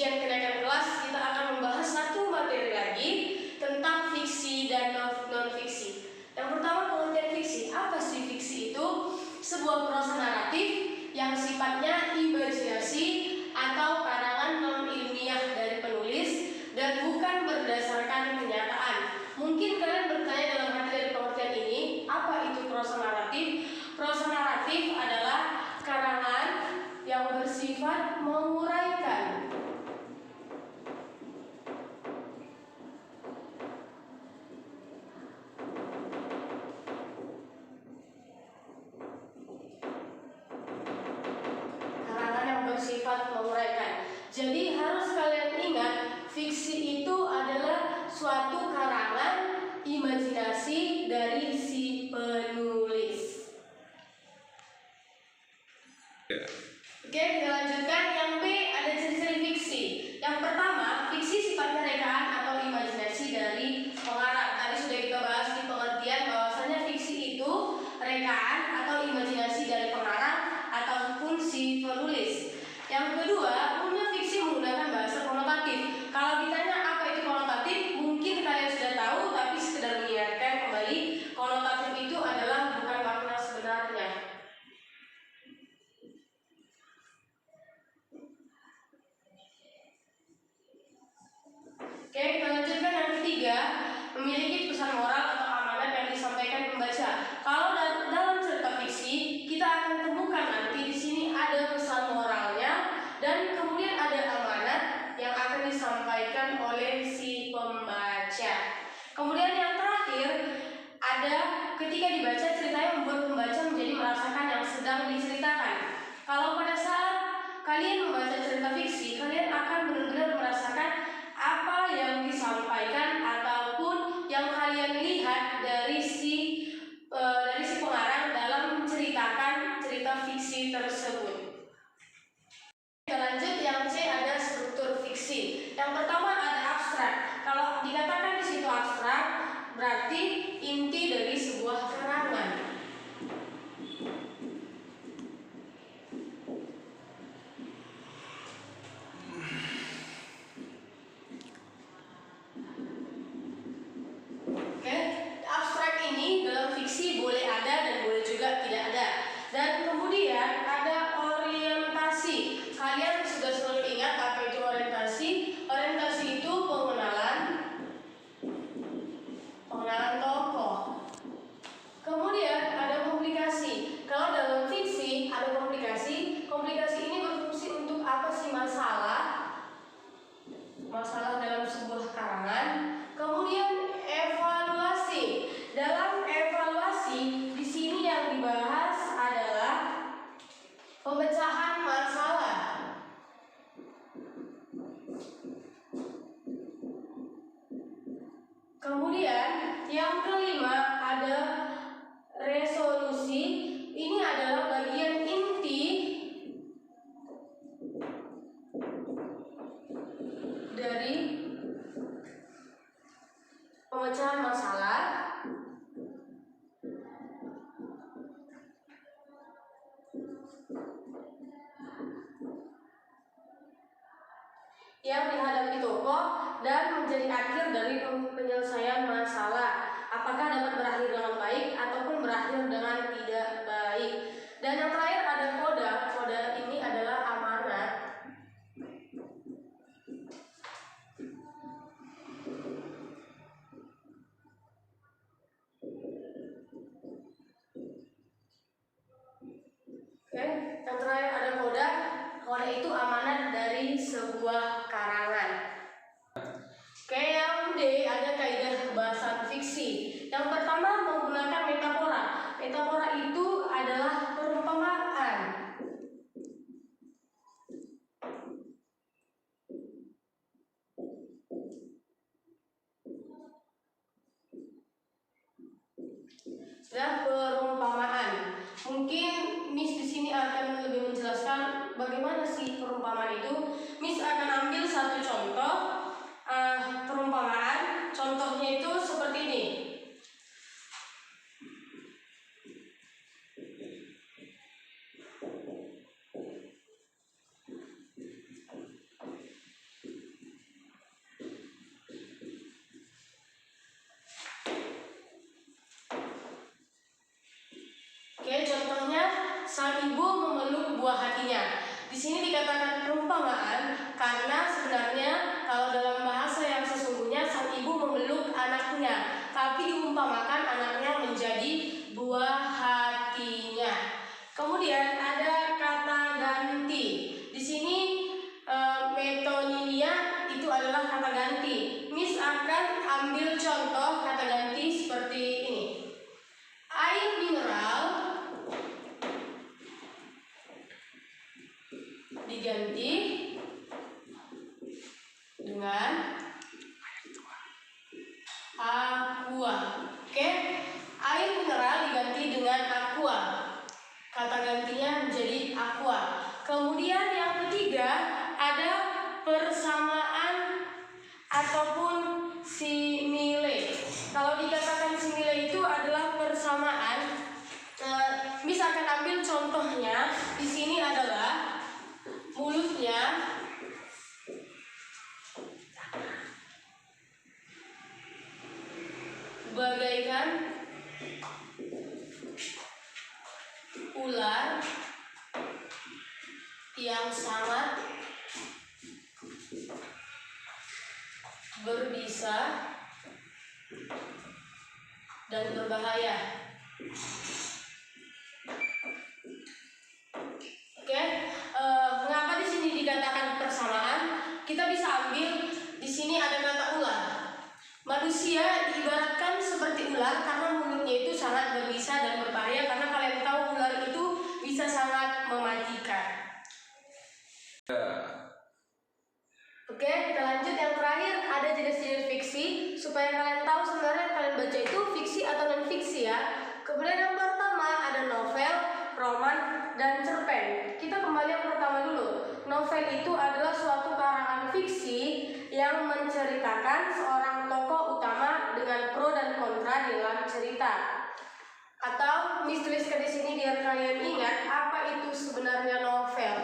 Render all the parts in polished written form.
ujian kenaikan kelas kita akan membahas satu materi lagi tentang fiksi dan non-fiksi. Yang pertama, pengertian fiksi. Apa sih fiksi itu? Sebuah prosa naratif yang sifatnya imajinasi atau karangan non-ilmiah dari penulis dan bukan berdasarkan kenyataan. Mungkin kalian bertanya dalam hati dari pengertian ini, apa itu prosa naratif? Prosa naratif adalah karangan yang bersifat menguraikan. Karangan yang bersifat menguraikan. Jadi harus kalian ingat, fiksi itu adalah suatu karangan imajinasi dari si penulis. Oke, kita lanjutkan. Yang B, ada ciri-ciri fiksi. Yang pertama, fiksi sifatnya rekaan atau imajinasi dari pengarang. Tadi sudah kita bahas di pengertian bahwasanya fiksi itu rekaan atau imajinasi dari pengarang ataupun si penulis. Yang kedua, umumnya fiksi menggunakan bahasa konotatif. Kalau ditanya apa itu konotatif, mungkin kalian sudah tahu, tapi sekedar mengingatkan kembali, konotatif itu adalah bukan makna sebenarnya. Oke, kita lanjutkan. Yang ketiga, memiliki pesan moral atau amanat yang disampaikan pembaca. Kalau dalam cerita fiksi, kita akan temukan nanti di sini ada pesan moralnya dan kemudian ada amanat yang akan disampaikan oleh si pembaca. Kemudian yang terakhir, ada ketika dibaca ceritanya membuat pembaca menjadi merasakan yang sedang diceritakan. Kalau pada saat kalian membaca cerita fiksi, kalian akan benar-benar merasakan apa yang disampaikan ataupun yang kalian lihat dari si pengarang dalam menceritakan cerita fiksi tersebut. Kita lanjut. Yang C, ada struktur fiksi. Yang pertama ada abstrak. Kalau dikatakan di situ abstrak, berarti inti dari sebuah karangan. Abstrak ini dalam fiksi boleh ada dan boleh juga tidak ada. Dan kemudian ada orientasi. Kalian sudah selalu ingat apa itu orientasi? Orientasi itu pengenalan tokoh. Kemudian ada komplikasi. Kalau dalam fiksi ada komplikasi. Komplikasi ini berfungsi untuk apa sih? Masalah dalam sebuah karangan. Kemudian evaluasi. Dalam evaluasi di sini yang dibahas adalah pemecahan masalah. Kemudian yang kelima ada resolusi. Ini adalah bagian inti dari pemecahan masalah. Yang dihadapi tokoh dan menjadi akhir dari penyelesaian masalah. Apakah dapat berakhir dengan baik ataupun berakhir dengan tidak baik. Dan yang terakhir ada koda. Koda ini adalah amanat. Oke, yang terakhir ada koda. Koda itu amanat dari sebuah karangan. Oke, yang D, ada kaidah kebahasaan fiksi. Yang pertama menggunakan metafora. Metafora itu adalah perumpamaan. Sudah, perumpamaan. Mungkin Miss di sini akan lebih menjelaskan bagaimana sih perumpamaan itu. Miss akan ambil satu contoh perumpamaan. Contohnya itu seperti ini. sang ibu memeluk buah hatinya. Di sini dikatakan perumpamaan karena sebenarnya kalau dalam bahasa yang sesungguhnya sang ibu memeluk anaknya, tapi diumpamakan anaknya menjadi buah hatinya. Kemudian ada kata ganti. Di sini metonymia itu adalah kata ganti. Miss akan ambil contoh kata ganti seperti ini. Air mineral diganti dengan aqua. Oke, air mineral diganti dengan aqua. Kata gantinya menjadi aqua. Kemudian yang ketiga ada persamaan ataupun simile. Kalau dikatakan simile itu adalah persamaan. Miss akan ambil contohnya. Di sini adalah mulutnya bagaikan ular yang sangat berbisa dan berbahaya. Oke, mengapa di sini dikatakan persamaan? Kita bisa ambil di sini ada kata ular. Manusia diibaratkan seperti ular karena mulutnya itu sangat berbisa dan berbahaya, karena kalian tahu ular itu bisa sangat mematikan. Oke, kita lanjut yang terakhir, ada jenis-jenis fiksi supaya kalian tahu sebenarnya yang kalian baca itu fiksi atau non fiksi ya. Kemudian yang pertama ada novel, roman, dan cerpen. Kita kembali yang pertama dulu. Novel itu adalah suatu karangan fiksi yang menceritakan seorang tokoh utama dengan pro dan kontra dalam cerita. Atau Miss tuliskan di sini biar kalian ingat apa itu sebenarnya novel.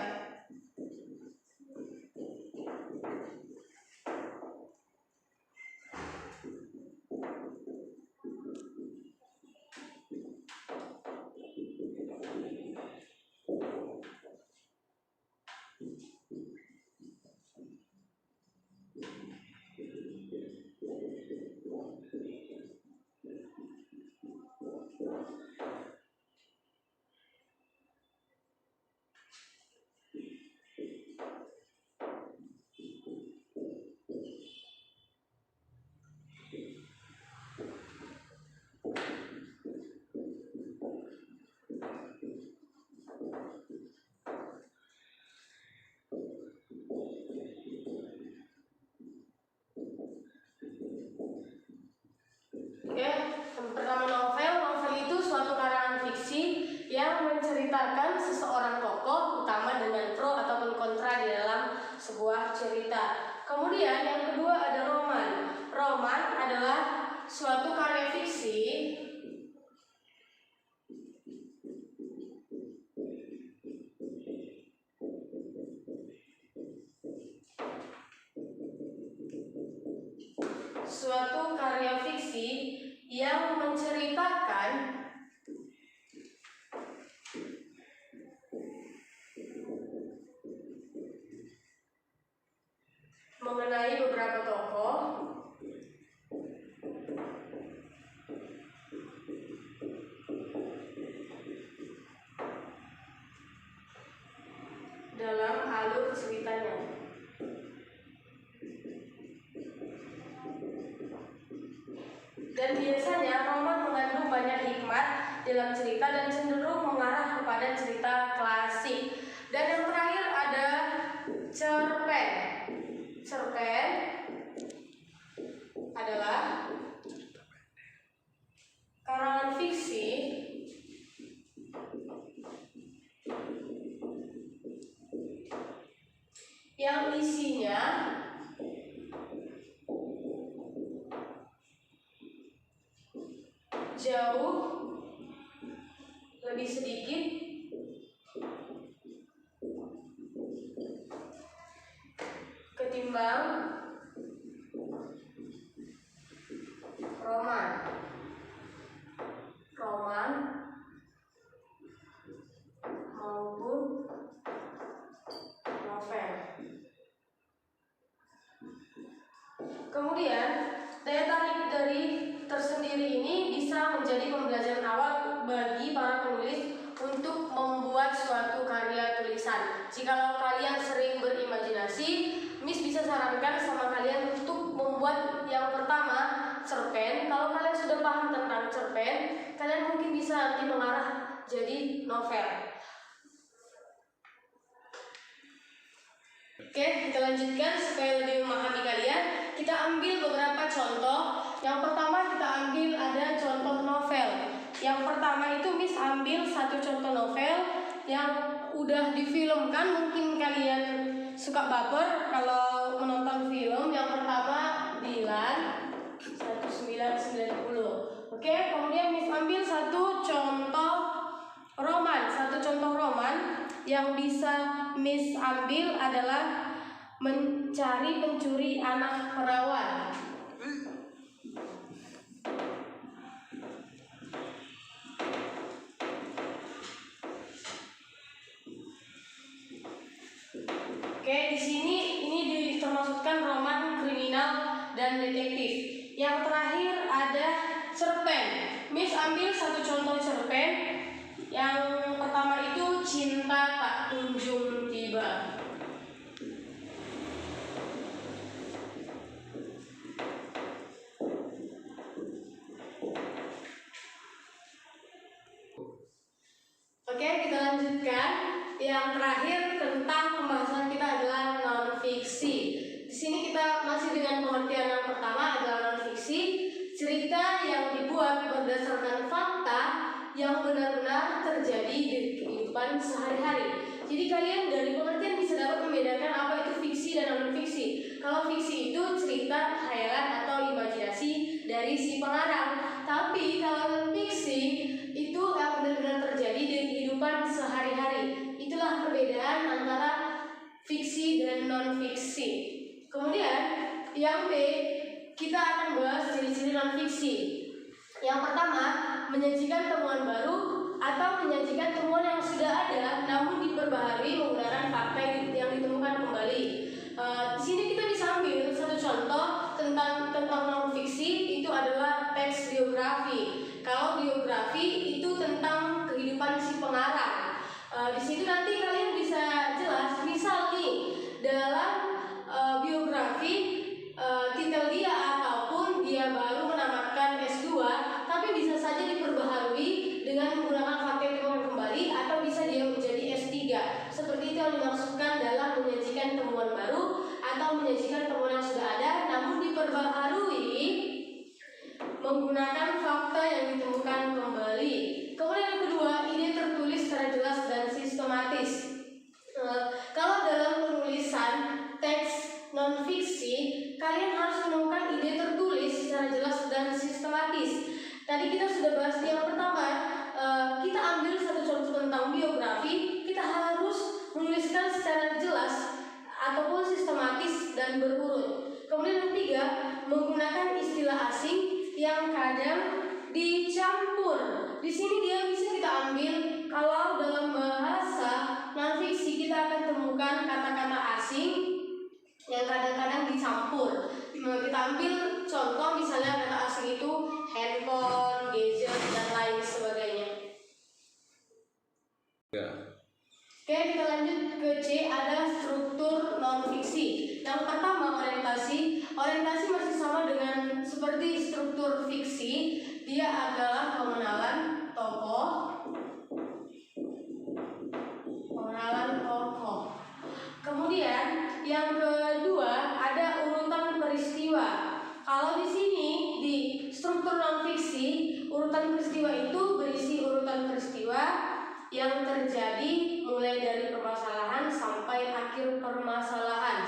Oke, yang pertama novel. Novel itu suatu karangan fiksi yang menceritakan seseorang tokoh utama dengan pro ataupun kontra di dalam sebuah cerita. Kemudian yang kedua ada roman. Roman adalah suatu karya fiksi yang menceritakan mengenai beberapa tokoh dalam alur ceritanya. Dan biasanya roman mengandung banyak hikmat dalam cerita dan cenderung mengarah kepada cerita klasik. Dan yang terakhir ada cerpen. Cerpen adalah karangan fiksi yang isinya jauh lebih sedikit ketimbang roman. Roman menjadi pembelajaran awal bagi para penulis untuk membuat suatu karya tulisan. Jikalau kalian sering berimajinasi, Miss bisa sarankan sama kalian untuk membuat yang pertama cerpen. Kalau kalian sudah paham tentang cerpen, kalian mungkin bisa nanti mengarah jadi novel. Oke, kita lanjutkan supaya lebih memahami kalian. Kita ambil beberapa contoh. Yang pertama kita ambil ada contoh novel. Yang pertama itu Miss ambil satu contoh novel yang udah difilmkan. Mungkin kalian suka baper kalau menonton film. Yang pertama Dilan 1990. Oke, kemudian Miss ambil satu contoh roman. Satu contoh roman yang bisa Miss ambil adalah Mencari Pencuri Anak Perawan. Oke, di sini ini termasukkan roman kriminal dan detektif. Yang terakhir ada cerpen. Miss ambil satu contoh cerpen. Yang pertama itu Cinta Tak Kunjung Tiba. Oke, kita lanjutkan. Yang terakhir tentang pembahasan kita adalah non-fiksi. Di sini kita masih dengan pengertian yang pertama adalah non-fiksi, cerita yang dibuat berdasarkan fakta yang benar-benar terjadi di kehidupan sehari-hari. Jadi kalian dari pengertian bisa dapat membedakan apa itu fiksi dan non-fiksi. Kalau fiksi itu cerita, khayalan atau imajinasi dari si pengarang. Tapi kalau non-fiksi itu yang benar-benar terjadi di kehidupan sehari-hari. Itulah perbedaan antara fiksi dan non-fiksi. Kemudian yang B, kita akan bahas ciri-ciri non-fiksi. Yang pertama, menyajikan temuan baru atau menyajikan temuan yang sudah ada namun diperbaharui menggunakan fakta yang ditemukan kembali. Di sini kita bisa ambil satu contoh tentang non-fiksi, itu adalah teks biografi. Kalau biografi itu tentang kehidupan si pengarang. Di situ nanti kalian bisa jelas, misal nih dalam biografi titel dia ataupun dia baru menamatkan S2, tapi bisa saja diperbaharui dengan menggunakan fakta yang ditemukan kembali atau bisa dia menjadi S3. Seperti itu yang dimaksudkan dalam menyajikan temuan baru atau menyajikan temuan yang sudah ada namun diperbaharui menggunakan fakta yang ditemukan kembali. Kemudian yang kedua, ide tertulis secara jelas dan sistematis. Kalau dalam penulisan teks non-fiksi, kalian harus menemukan ide tertulis secara jelas dan sistematis. Tadi kita sudah bahas yang pertama, kita ambil satu contoh tentang biografi, kita harus menuliskan secara jelas ataupun sistematis dan berurut. Kemudian yang ketiga, menggunakan istilah asing yang kadang dicampur. Di sini dia bisa kita ambil kalau dalam bahasa non-fiksi kita akan temukan kata-kata asing yang kadang-kadang dicampur. Kita ambil contoh misalnya kata asing itu handphone, gadget dan lain sebagainya. Ya. Oke, kita lanjut ke C, ada struktur non-fiksi. Yang pertama orientasi. Orientasi masih sama dengan seperti struktur fiksi. Dia adalah pengenalan tokoh. Kemudian yang kedua ada urutan peristiwa. Kalau di sini di struktur non-fiksi, urutan peristiwa itu berisi urutan peristiwa yang terjadi mulai dari permasalahan sampai akhir permasalahan.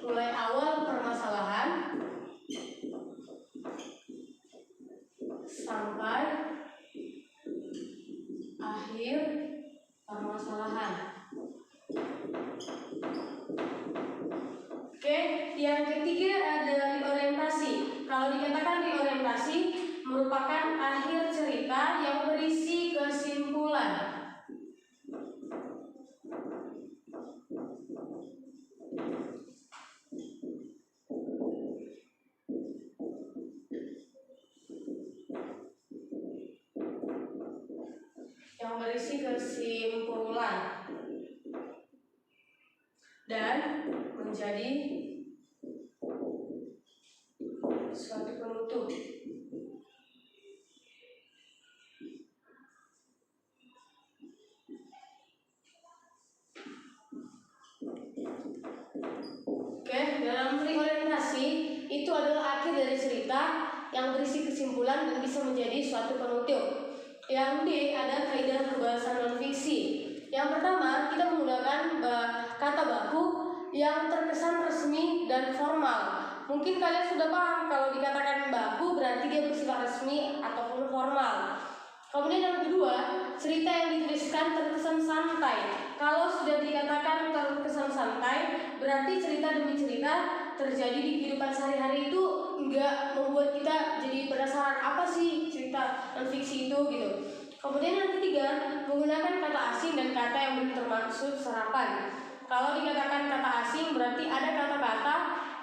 Mulai awal permasalahan sampai akhir permasalahan. Oke, yang ketiga adalah reorientasi. Kalau dikatakan reorientasi merupakan akhir cerita yang berisi kesimpulan. dari cerita yang berisi kesimpulan dan bisa menjadi suatu penutup. Yang D, ada kaidah kebahasan non-fiksi. Yang pertama, kita menggunakan kata baku yang terkesan resmi dan formal. Mungkin kalian sudah paham kalau dikatakan baku berarti dia bersifat resmi ataupun formal. Kemudian yang kedua, cerita yang dituliskan terkesan santai. Kalau sudah dikatakan terkesan santai, berarti cerita demi cerita terjadi di kehidupan sehari-hari itu enggak membuat kita jadi penasaran apa sih cerita non-fiksi itu gitu. Kemudian yang ketiga, menggunakan kata asing dan kata yang belum termaksud serapan. Kalau dikatakan kata asing berarti ada kata-kata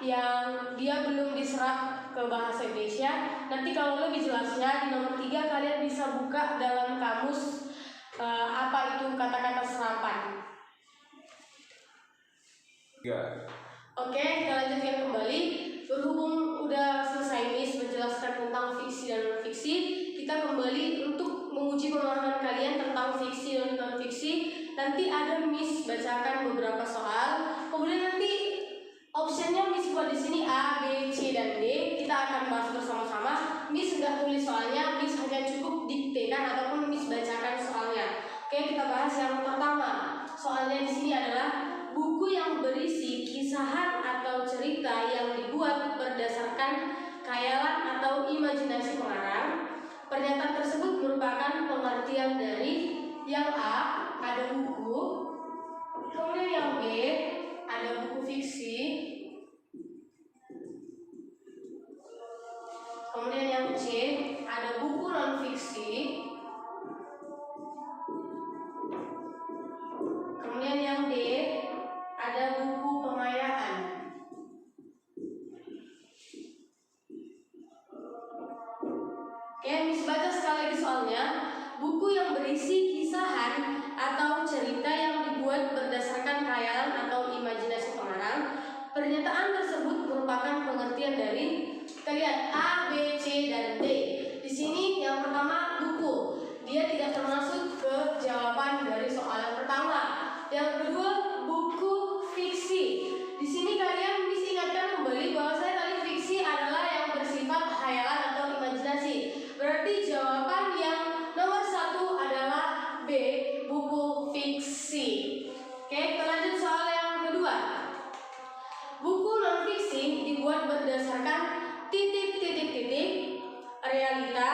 yang dia belum diserap ke bahasa Indonesia. Nanti kalau lebih jelasnya di nomor 3 kalian bisa buka dalam kamus apa itu kata-kata serapan. Oke, kita lanjutkan kembali. Berhubung udah selesai Miss menjelaskan tentang fiksi dan non-fiksi, kita kembali untuk menguji pemahaman kalian tentang fiksi dan non-fiksi. Nanti ada Miss bacakan beberapa soal. Kemudian nanti optionnya Miss buat di sini A, B, C, dan D. Kita akan bahas bersama-sama. Miss nggak tulis soalnya, Miss hanya cukup diktekan ataupun Miss bacakan soalnya. Oke, kita bahas yang pertama. Soalnya di sini adalah buku yang berisi kisahan atau cerita yang dibuat berdasarkan khayalan atau imajinasi pengarang. Pernyataan tersebut merupakan pengertian dari yang A, ada buku, kemudian yang B, ada buku fiksi, kemudian yang C, ada buku non-fiksi, kemudian yang D, ada buku pengayaan. Oke, Miss baca sekali lagi soalnya. Buku yang berisi kisahan atau cerita yang dibuat berdasarkan khayalan atau imajinasi pengarang. Pernyataan tersebut merupakan pengertian dari, kita lihat A, B, C, dan D. Di sini yang pertama buku, dia tidak termasuk ke jawaban dari soal yang pertama. Yang kedua buku fiksi. Di sini kalian bisa ingatkan kembali bahwa saya tadi fiksi adalah yang bersifat khayalan atau imajinasi. Berarti jawaban yang nomor 1 adalah B, buku fiksi. Oke, kita lanjut soal yang kedua. Buku non-fiksi dibuat berdasarkan titik-titik-titik realita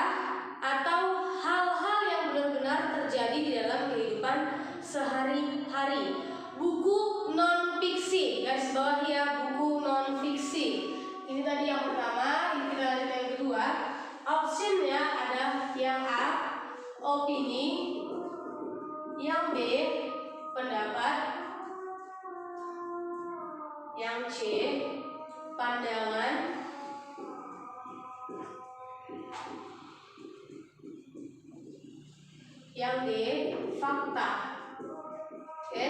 atau hal-hal yang benar-benar terjadi di dalam kehidupan sehari-hari. Buku non-fiksi, garis bawah ya, buku non-fiksi. Ini tadi yang pertama, ini kita lanjut yang kedua. Optionnya ada yang A, opini, yang B, pendapat, yang C, pandangan, yang D, fakta. Oke,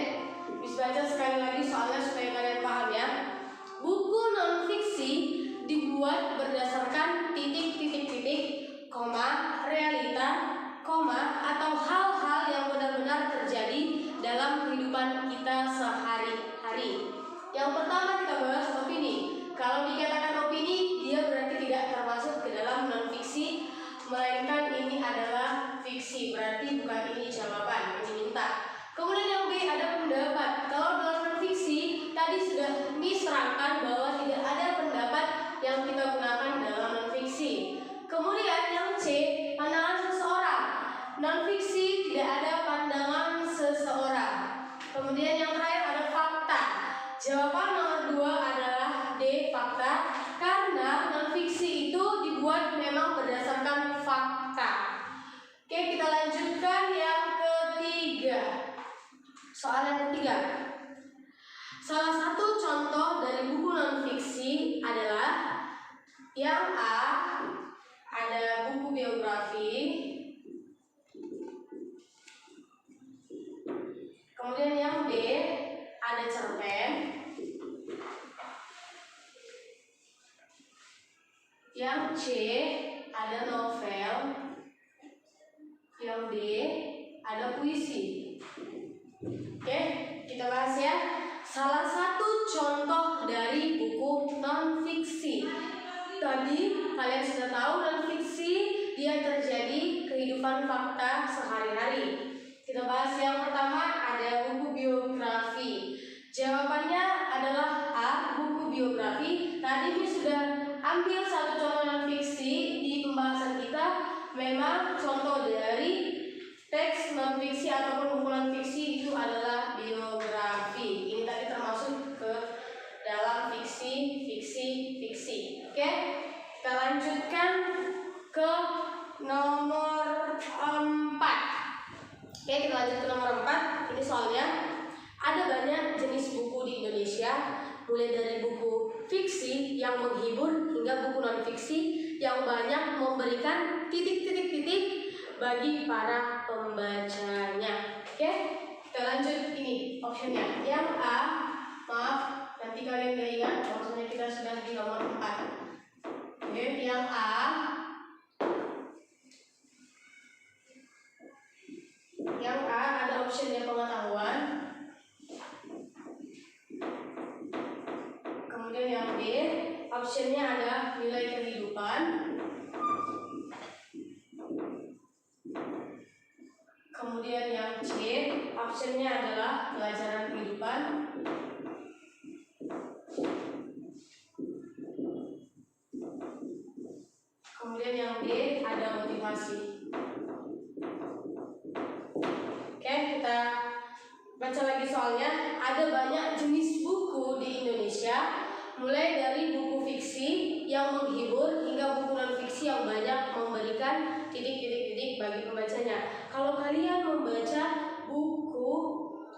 bisa baca sekali lagi soalnya supaya kalian paham ya. Buku non-fiksi dibuat berdasarkan titik-titik-titik, koma, realita, koma, atau hal-hal yang benar-benar terjadi dalam kehidupan kita sehari-hari. Yang pertama kita bahas opini. Kalau dikatakan opini, dia berarti tidak termasuk ke dalam non-fiksi, melainkan ini adalah fiksi. Berarti bukan ini jawaban, ini minta. Kemudian yang B ada pendapat. Kalau dalam non-fiksi tadi sudah Miss terangkan bahwa tidak ada pendapat yang kita gunakan dalam non-fiksi. Kemudian yang C, pandangan seseorang. Non-fiksi tidak ada pandangan seseorang. Kemudian yang terakhir ada fakta. Jawaban nomor 2 adalah D, fakta, karena non-fiksi itu dibuat memang berdasarkan fakta. Oke, kita lanjutkan yang ketiga. Soal yang ketiga. Salah satu contoh dari buku non-fiksi adalah yang A, ada buku biografi, kemudian yang B, ada cerpen, yang C, ada novel, yang D, ada puisi. Oke, kita bahas ya. Salah satu contoh dari buku non-fiksi. tadi kalian sudah tahu non fiksi dia terjadi kehidupan fakta sehari-hari. Kita bahas yang pertama, ada buku biografi. Jawabannya adalah A, buku biografi. Tadi Miss sudah ambil satu contoh non fiksi di pembahasan kita. Memang contoh dari teks non fiksi ataupun buku non fiksi itu adalah biografi. Ini tadi termasuk ke dalam fiksi. Oke, kita lanjutkan ke nomor 4. Oke, kita lanjut ke nomor 4. Ini soalnya ada banyak jenis buku di Indonesia, mulai dari buku fiksi yang menghibur hingga buku non fiksi yang banyak memberikan titik-titik bagi para pembacanya. Oke, kita lanjut ini optionnya. Yang A, maaf, nanti kalian gak ingat, maksudnya kita sudah di nomor 4. Oke, yang A, ada optionnya pengetahuan. Kemudian yang B, optionnya ada nilai kehidupan. Kemudian yang C, optionnya adalah pelajaran kehidupan. Kemudian yang D, ada motivasi. Oke, kita baca lagi soalnya. Ada banyak jenis buku di Indonesia, mulai dari buku fiksi yang menghibur hingga buku non fiksi yang banyak memberikan titik-titik bagi pembacanya. Kalau kalian membaca buku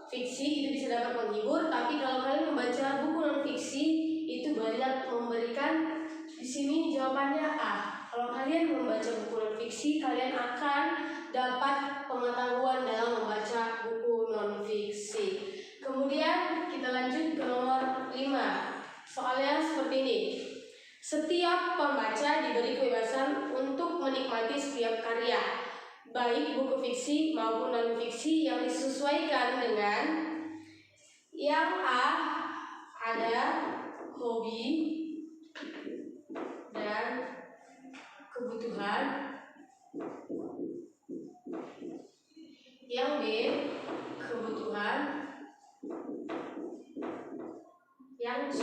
fiksi itu bisa dapat menghibur, tapi kalau kalian membaca buku non fiksi itu banyak memberikan. Di sini jawabannya A. Kalau kalian membaca buku non fiksi, kalian akan dapat pengetahuan dalam membaca buku non fiksi. Kemudian kita lanjut ke nomor 5. Soalnya seperti ini. Setiap pembaca diberi kebebasan untuk menikmati setiap karya, baik buku fiksi maupun non fiksi yang disesuaikan dengan yang A, ada hobi dan kebutuhan. Yang B, kebutuhan. Yang C,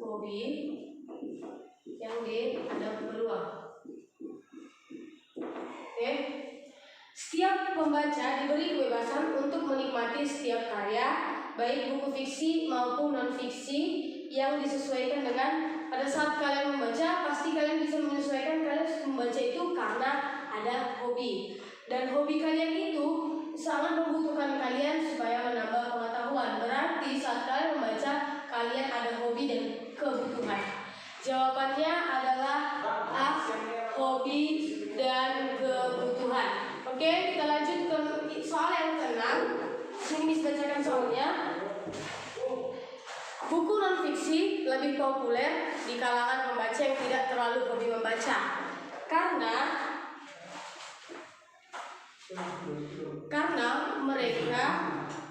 hobi. Yang D, ada peluang. Oke. Setiap pembaca diberi kebebasan untuk menikmati setiap karya, baik buku fiksi maupun non fiksi yang disesuaikan dengan. Pada saat kalian membaca, pasti kalian bisa menyesuaikan kalian membaca itu karena ada hobi. Dan hobi kalian itu sangat membutuhkan kalian supaya menambah pengetahuan. Berarti saat kalian membaca, kalian ada hobi dan kebutuhan. Jawabannya adalah A, hobi dan kebutuhan. Oke, kita lanjut ke soal yang ke-6. Sini bacakan soalnya. Buku non fiksi lebih populer di kalangan pembaca yang tidak terlalu hobi membaca karena mereka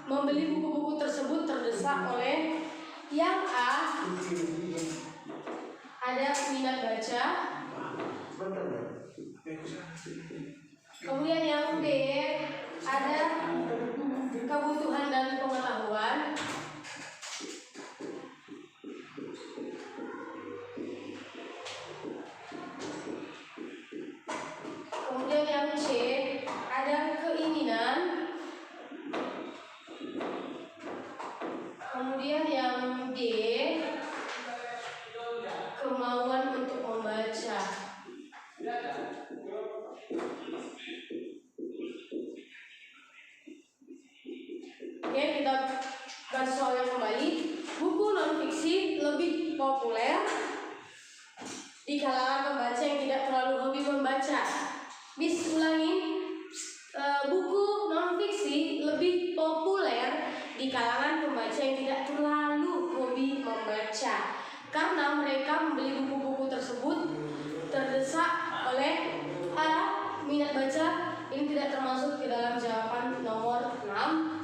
membeli buku-buku tersebut terdesak oleh yang A, ada minat baca. Kemudian yang B, ada kebutuhan dan pengetahuan. Kemudian yang C, ada keinginan. Kemudian yang D, kemauan untuk membaca. Oke, kita bahas soalnya kembali. Buku non fiksi lebih populer di kalangan pembaca yang tidak terlalu hobi membaca. Miss ulangin, buku non fiksi lebih populer di kalangan pembaca yang tidak terlalu hobi membaca karena mereka membeli buku-buku tersebut terdesak oleh A, minat baca. Ini tidak termasuk ke dalam jawaban nomor 6.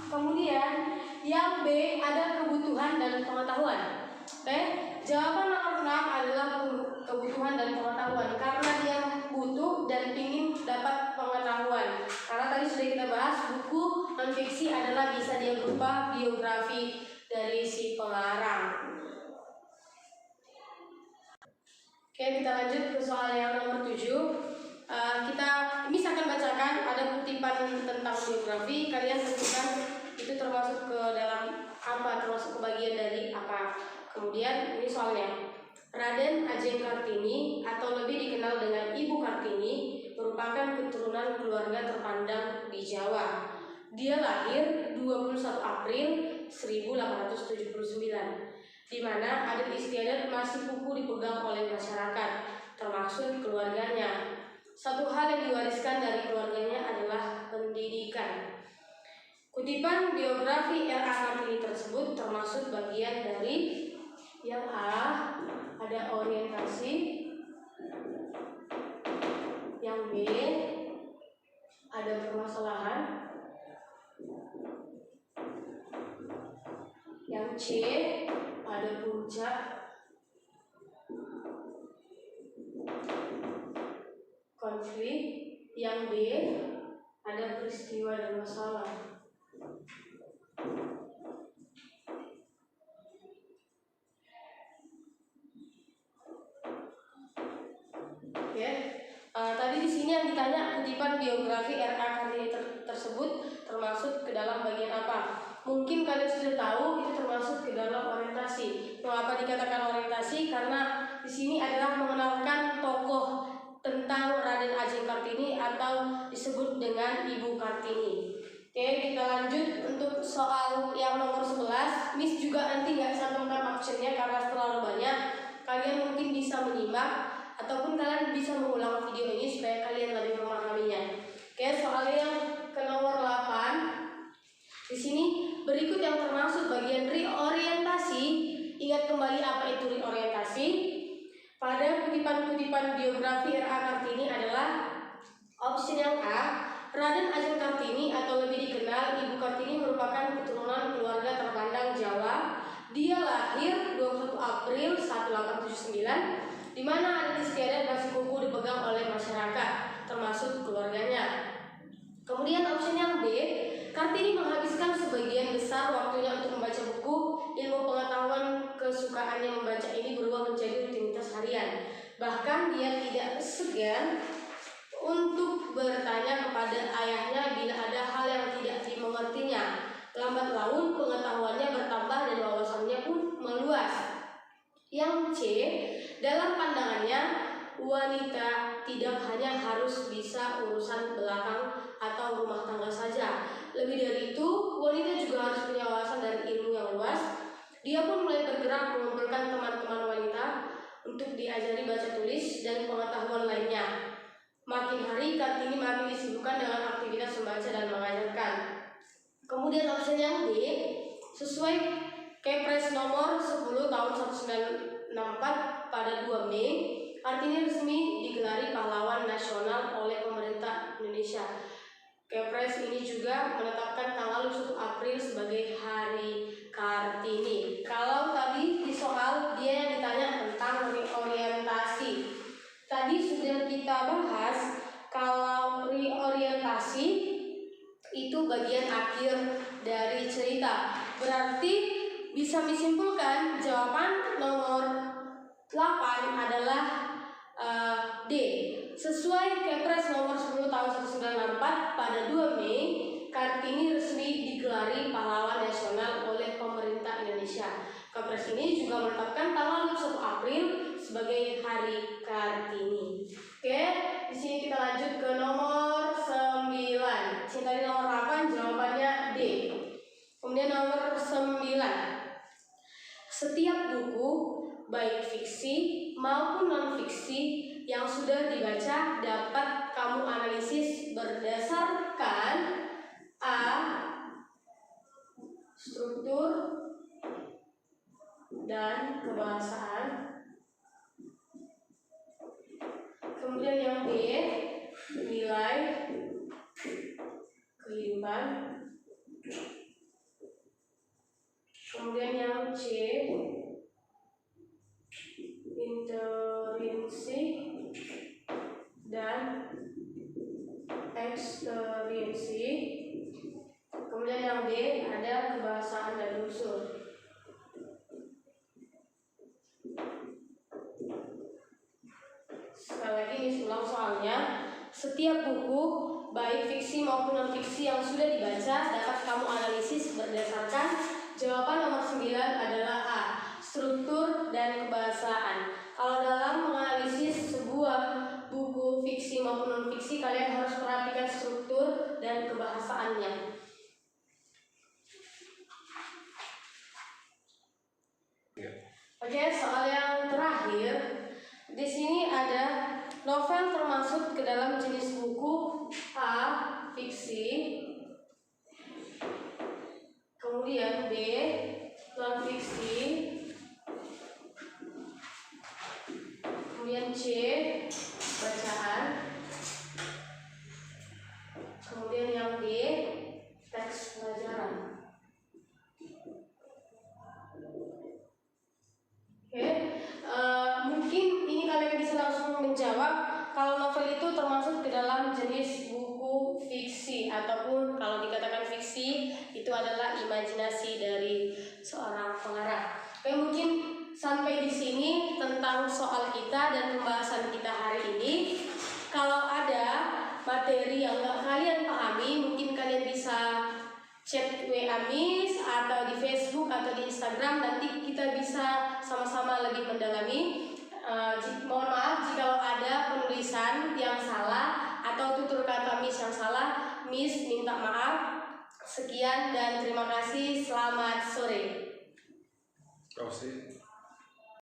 Kemudian yang B, ada kebutuhan dan pengetahuan. Oke, jawaban nomor 6 adalah kebutuhan dan pengetahuan, karena dia butuh dan ingin dapat pengetahuan. Karena tadi sudah kita bahas, buku non-fiksi adalah bisa dia berupa biografi dari si pengarang. Oke, kita lanjut ke soal yang nomor 7. Miss akan bacakan ada kutipan tentang biografi. Kalian tentukan itu termasuk ke dalam apa, termasuk ke bagian dari apa. Kemudian ini soalnya, Raden Ajeng Kartini atau lebih dikenal dengan Ibu Kartini merupakan keturunan keluarga terpandang di Jawa. Dia lahir 21 April 1879, di mana adat istiadat masih kukuh dipegang oleh masyarakat, termasuk keluarganya. Satu hal yang diwariskan dari keluarganya adalah pendidikan. Kutipan biografi R.A. Kartini tersebut termasuk bagian dari yang A, ada orientasi, yang B, ada permasalahan, yang C, ada puncak, konflik, yang D, ada peristiwa dan masalah. Tadi di sini yang ditanya kutipan biografi R.A. Kartini tersebut termasuk ke dalam bagian apa? Mungkin kalian sudah tahu itu termasuk ke dalam orientasi. Mengapa dikatakan orientasi? Karena di sini adalah mengenalkan tokoh tentang Raden Ajeng Kartini atau disebut dengan Ibu Kartini. Oke, kita lanjut untuk soal yang nomor 11. Miss juga nanti nggak cantumkan optionnya karena terlalu banyak. Kalian mungkin bisa menyimak ataupun kalian bisa mengulang video ini supaya kalian lebih memahaminya. Oke, soal yang ke nomor 8. Di sini berikut yang termasuk bagian reorientasi. Ingat kembali apa itu reorientasi? Pada kutipan-kutipan biografi R.A. Kartini adalah opsi yang A, Raden Ajeng Kartini atau lebih dikenal Ibu Kartini merupakan keturunan keluarga terpandang Jawa. Dia lahir 21 April 1879, di mana adat istiadat masih kukuh dipegang oleh masyarakat, termasuk keluarganya. Kemudian opsi yang B, Kartini menghabiskan sebagian besar waktunya untuk membaca buku. Ilmu pengetahuan kesukaannya membaca ini berubah menjadi rutinitas harian. Bahkan dia tidak segan untuk bertanya kepada ayahnya bila ada hal yang tidak dimengertinya. Lambat laun pengetahuannya bertambah dan wawasannya pun meluas. Yang C, dalam pandangannya wanita tidak hanya harus bisa urusan belakang atau rumah tangga saja. Lebih dari itu, wanita juga harus punya wawasan dari ilmu yang luas. Dia pun mulai bergerak mengumpulkan teman-teman wanita untuk diajari baca tulis dan pengetahuan lainnya. Makin hari Kartini makin disibukkan dengan aktivitas membaca dan mengajarkan. Kemudian opsi yang D, sesuai Kepres nomor 10 tahun 1964 pada 2 Mei, Kartini resmi digelari pahlawan nasional oleh pemerintah Indonesia. Kepres ini juga menetapkan tanggal 1 April sebagai Hari Kartini. Kalau tadi di soal dia yang ditanya tentang reorientasi, tadi sudah kita bahas kalau reorientasi itu bagian akhir dari cerita. Berarti bisa disimpulkan jawaban nomor 8 adalah D. Sesuai Kepres nomor 10 tahun 1964 pada 2 Mei, Kartini resmi digelari pahlawan nasional oleh pemerintah Indonesia. Kepres ini juga menetapkan tanggal 1 April sebagai Hari Kartini. Oke, di sini kita lanjut ke nomor 9. Sini tadi nomor 8 jawabannya D. Kemudian nomor 9. Setiap buku baik fiksi maupun non-fiksi yang sudah dibaca dapat kamu analisis berdasarkan A. struktur dan kebahasaan. Kemudian yang B, nilai kehidupan. Kemudian yang C, intrinsic eksperiensi. Kemudian yang D ada kebahasaan dan unsur. Sekali lagi ini ulang soalnya. Setiap buku baik fiksi maupun non fiksi yang sudah dibaca dapat kamu analisis berdasarkan jawaban nomor 9 adalah A, struktur dan kebahasaan. Kalau dalam menganalisis sebuah buku fiksi maupun non fiksi, kalian harus perhatikan struktur dan kebahasaannya. Oke, soal yang terakhir. Di sini ada novel termasuk ke dalam jenis buku A, fiksi. Kemudian B, non fiksi. Kemudian C, bacaan. Kemudian yang D, teks pelajaran. Mungkin ini kalian bisa langsung menjawab kalau novel itu termasuk ke dalam jenis buku fiksi, ataupun kalau dikatakan fiksi itu adalah imajinasi dari seorang pengarang. Oke, mungkin sampai di sini tentang soal kita dan pembahasan kita hari ini. Kalau ada materi yang nggak kalian pahami, mungkin kalian bisa chat WA Miss atau di Facebook atau di Instagram, nanti kita bisa sama-sama lebih mendalami. Mohon maaf jika ada penulisan yang salah atau tutur kata Miss yang salah, Miss minta maaf. Sekian dan terima kasih. Selamat sore. Terima kasih.